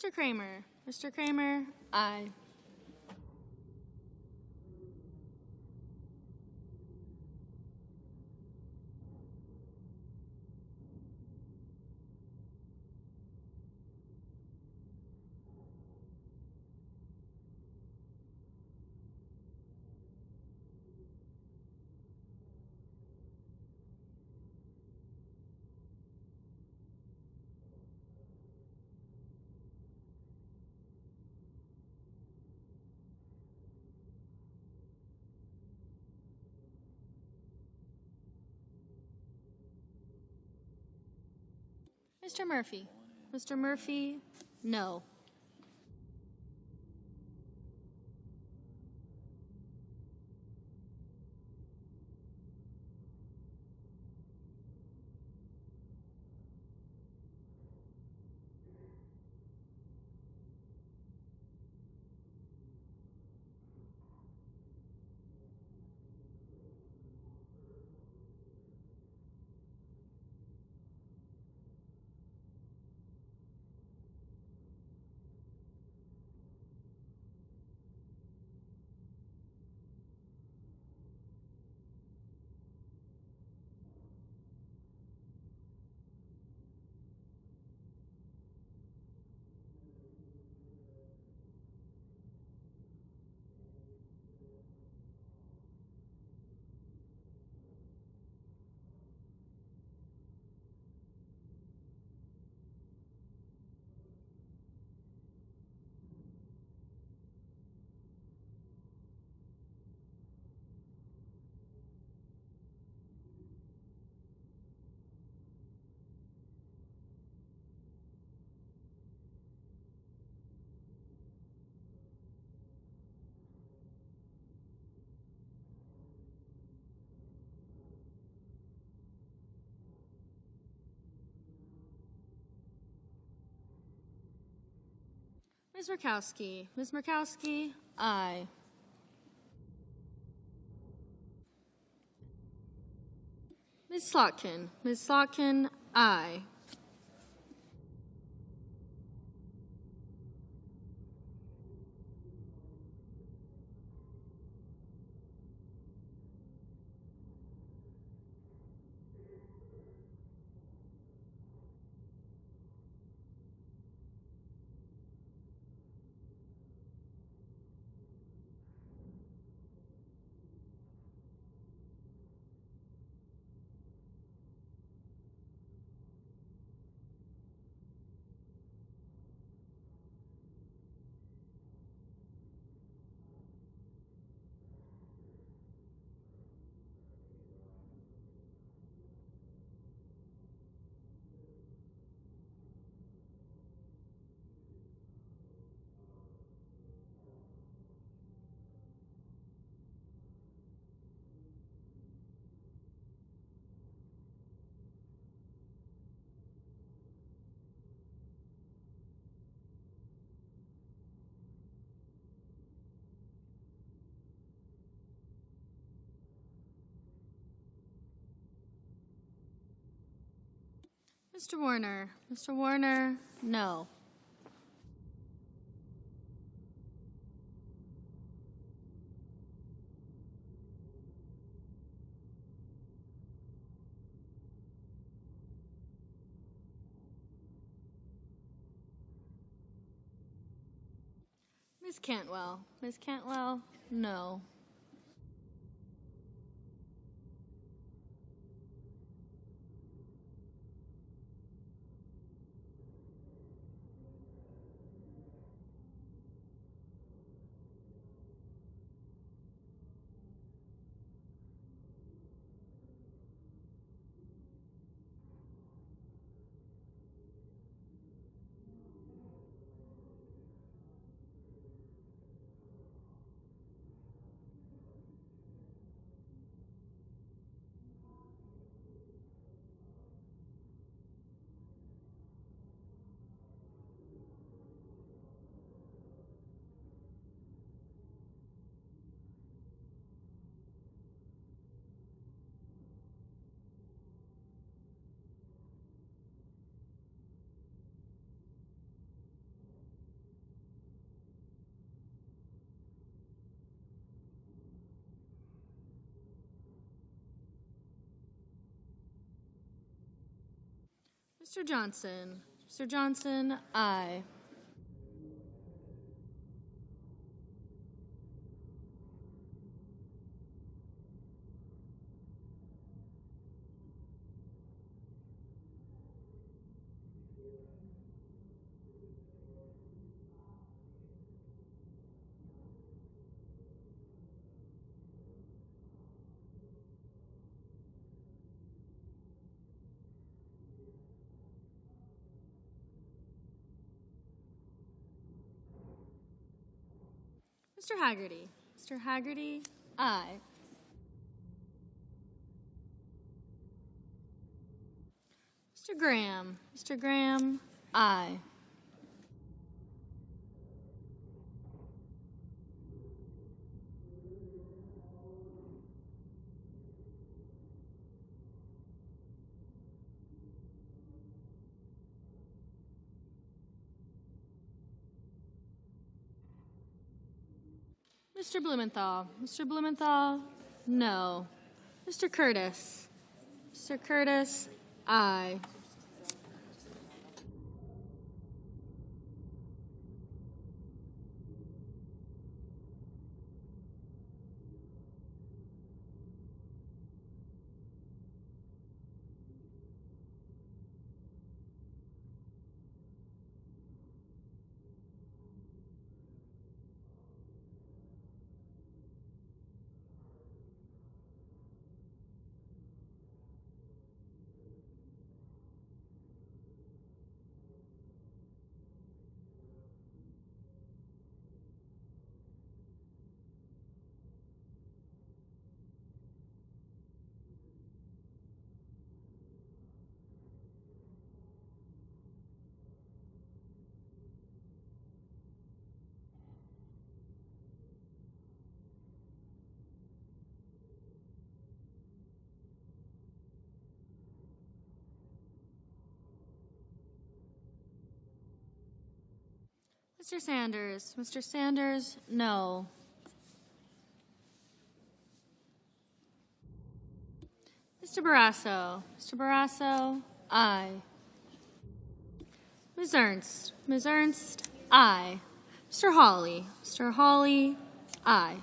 Mr. Kramer. Mr. Kramer, aye. Mr. Murphy. Mr. Murphy, no. Ms. Murkowski. Ms. Murkowski, aye. Ms. Slotkin. Ms. Slotkin, aye. Mr. Warner. Mr. Warner, no. Ms. Cantwell. Ms. Cantwell, no. Mr. Johnson. Mr. Johnson, aye. Mr. Haggerty. Mr. Haggerty, aye. Mr. Graham. Mr. Graham, aye. Mr. Blumenthal. Mr. Blumenthal, no. Mr. Curtis. Mr. Curtis, aye. Mr. Sanders. Mr. Sanders, no. Mr. Barrasso. Mr. Barrasso, aye. Ms. Ernst. Ms. Ernst, aye. Mr. Hawley. Mr. Hawley, aye.